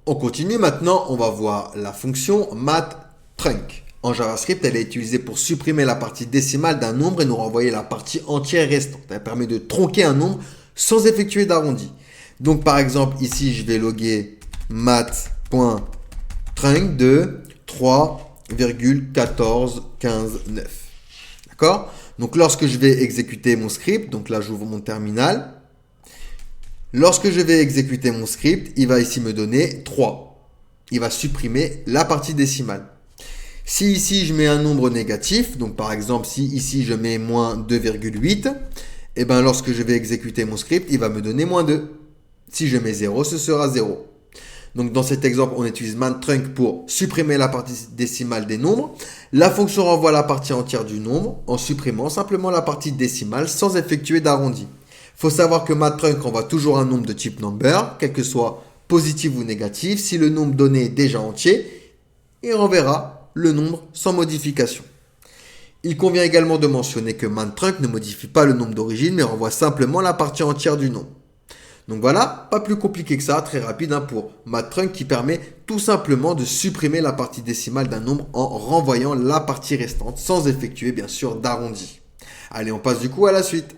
On continue maintenant, on va voir la fonction mathTrunc. En JavaScript, elle est utilisée pour supprimer la partie décimale d'un nombre et nous renvoyer la partie entière restante. Elle permet de tronquer un nombre sans effectuer d'arrondi. Donc par exemple, ici, je vais loguer math.trunc de 3,14159. D'accord? Donc lorsque je vais exécuter mon script, donc là j'ouvre mon terminal. Lorsque je vais exécuter mon script, il va ici me donner 3. Il va supprimer la partie décimale. Si ici je mets un nombre négatif, donc par exemple si ici je mets moins 2,8, et bien lorsque je vais exécuter mon script, il va me donner moins 2. Si je mets 0, ce sera 0. Donc dans cet exemple, on utilise mathTrunc pour supprimer la partie décimale des nombres. La fonction renvoie la partie entière du nombre en supprimant simplement la partie décimale sans effectuer d'arrondi. Il faut savoir que mathTrunc renvoie toujours un nombre de type number, quel que soit positif ou négatif. Si le nombre donné est déjà entier, il renverra le nombre sans modification. Il convient également de mentionner que mathTrunc ne modifie pas le nombre d'origine, mais renvoie simplement la partie entière du nombre. Donc voilà, pas plus compliqué que ça, très rapide pour mathTrunc qui permet tout simplement de supprimer la partie décimale d'un nombre en renvoyant la partie restante sans effectuer bien sûr d'arrondi. Allez, on passe du coup à la suite.